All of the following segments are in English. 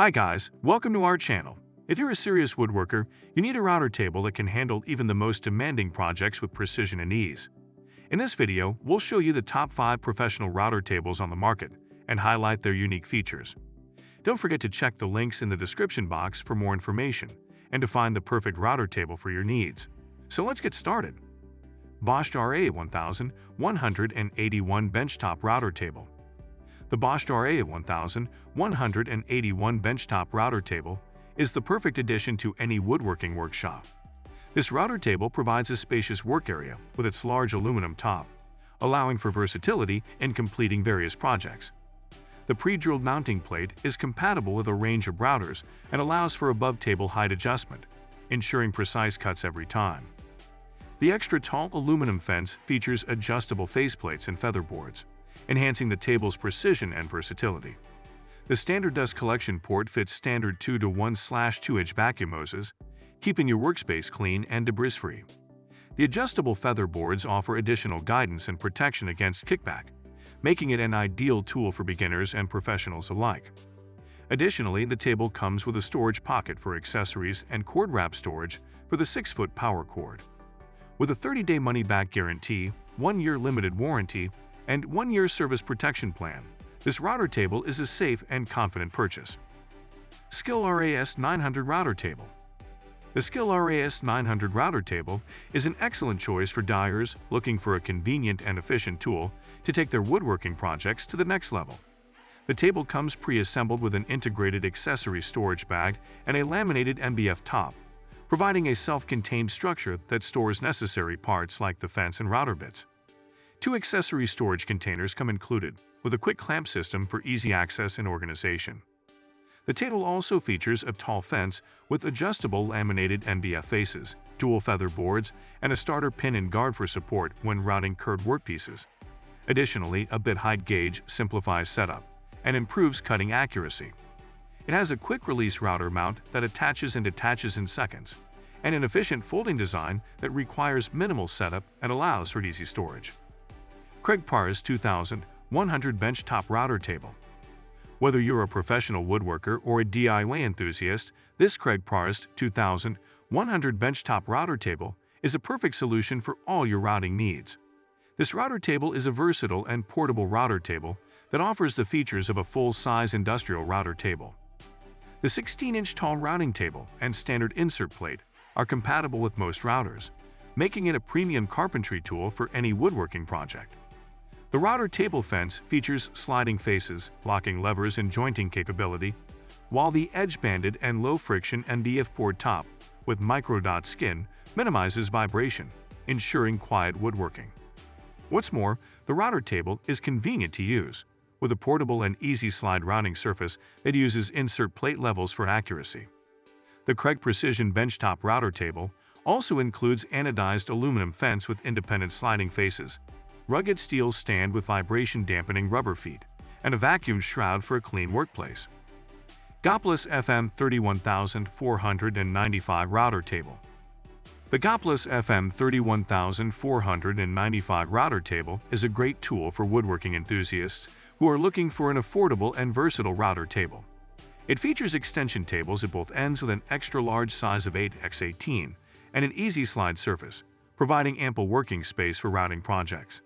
Hi guys, welcome to our channel. If you're a serious woodworker, you need a router table that can handle even the most demanding projects with precision and ease. In this video, we'll show you the top 5 professional router tables on the market and highlight their unique features. Don't forget to check the links in the description box for more information and to find the perfect router table for your needs. So let's get started. Bosch RA1181 Benchtop Router Table. The Bosch RA1181 Benchtop Router Table is the perfect addition to any woodworking workshop. This router table provides a spacious work area with its large aluminum top, allowing for versatility in completing various projects. The pre-drilled mounting plate is compatible with a range of routers and allows for above-table height adjustment, ensuring precise cuts every time. The extra-tall aluminum fence features adjustable faceplates and featherboards, enhancing the table's precision and versatility. The standard dust collection port fits standard 2-to-1/2-inch vacuum hoses, keeping your workspace clean and debris-free. The adjustable featherboards offer additional guidance and protection against kickback, making it an ideal tool for beginners and professionals alike. Additionally, the table comes with a storage pocket for accessories and cord wrap storage for the 6-foot power cord. With a 30-day money-back guarantee, 1-year limited warranty, and 1-year service protection plan, this router table is a safe and confident purchase. SKIL RAS900 Router Table. The SKIL RAS900 Router Table is an excellent choice for dyers looking for a convenient and efficient tool to take their woodworking projects to the next level. The table comes pre-assembled with an integrated accessory storage bag and a laminated MDF top, providing a self-contained structure that stores necessary parts like the fence and router bits. 2 accessory storage containers come included, with a quick clamp system for easy access and organization. The table also features a tall fence with adjustable laminated MDF faces, dual feather boards, and a starter pin and guard for support when routing curved workpieces. Additionally, a bit height gauge simplifies setup and improves cutting accuracy. It has a quick-release router mount that attaches and detaches in seconds, and an efficient folding design that requires minimal setup and allows for easy storage. craigpar's 2100 Benchtop Router Table. Whether you're a professional woodworker or a DIY enthusiast, this craigpar's 2100 Benchtop Router Table is a perfect solution for all your routing needs. This router table is a versatile and portable router table that offers the features of a full-size industrial router table. The 16-inch tall routing table and standard insert plate are compatible with most routers, making it a premium carpentry tool for any woodworking project. The router table fence features sliding faces, locking levers and jointing capability, while the edge-banded and low-friction MDF board top with microdot skin minimizes vibration, ensuring quiet woodworking. What's more, the router table is convenient to use, with a portable and easy-slide routing surface that uses insert plate levels for accuracy. The Craig Precision Benchtop Router Table also includes anodized aluminum fence with independent sliding faces, rugged steel stand with vibration-dampening rubber feet, and a vacuum shroud for a clean workplace. gopolis FM 31495 Router Table. The gopolis FM 31495 Router Table is a great tool for woodworking enthusiasts who are looking for an affordable and versatile router table. It features extension tables at both ends with an extra-large size of 8x18 and an easy slide surface, providing ample working space for routing projects.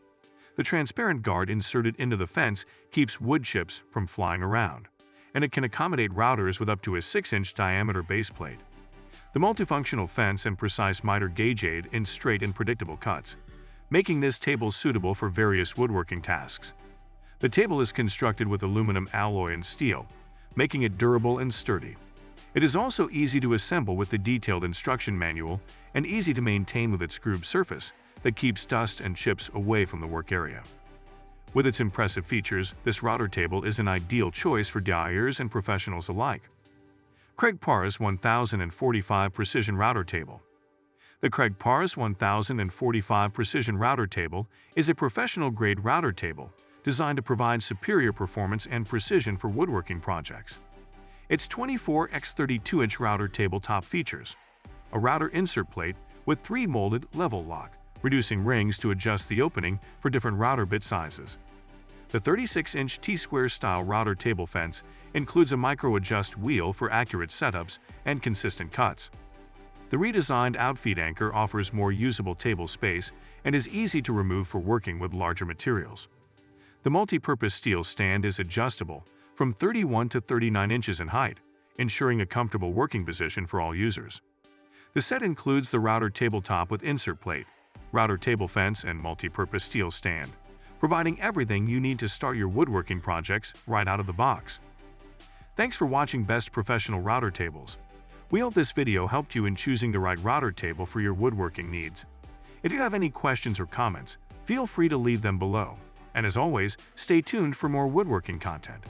The transparent guard inserted into the fence keeps wood chips from flying around, and it can accommodate routers with up to a 6-inch diameter base plate. The multifunctional fence and precise miter gauge aid in straight and predictable cuts, making this table suitable for various woodworking tasks. The table is constructed with aluminum alloy and steel, making it durable and sturdy. It is also easy to assemble with the detailed instruction manual and easy to maintain with its grooved surface that keeps dust and chips away from the work area. With its impressive features, this router table is an ideal choice for dyers and professionals alike. craigpar's 1045 Precision Router Table. The craigpar's 1045 Precision Router Table is a professional-grade router table designed to provide superior performance and precision for woodworking projects. Its 24x32-inch router table top features a router insert plate with 3 molded level lock, reducing rings to adjust the opening for different router bit sizes. The 36-inch T-square style router table fence includes a micro-adjust wheel for accurate setups and consistent cuts. The redesigned outfeed anchor offers more usable table space and is easy to remove for working with larger materials. The multi-purpose steel stand is adjustable from 31 to 39 inches in height, ensuring a comfortable working position for all users. The set includes the router tabletop with insert plate, router table fence, and multi-purpose steel stand, providing everything you need to start your woodworking projects right out of the box. Thanks for watching Best Professional Router Tables. We hope this video helped you in choosing the right router table for your woodworking needs. If you have any questions or comments, feel free to leave them below. And as always, stay tuned for more woodworking content.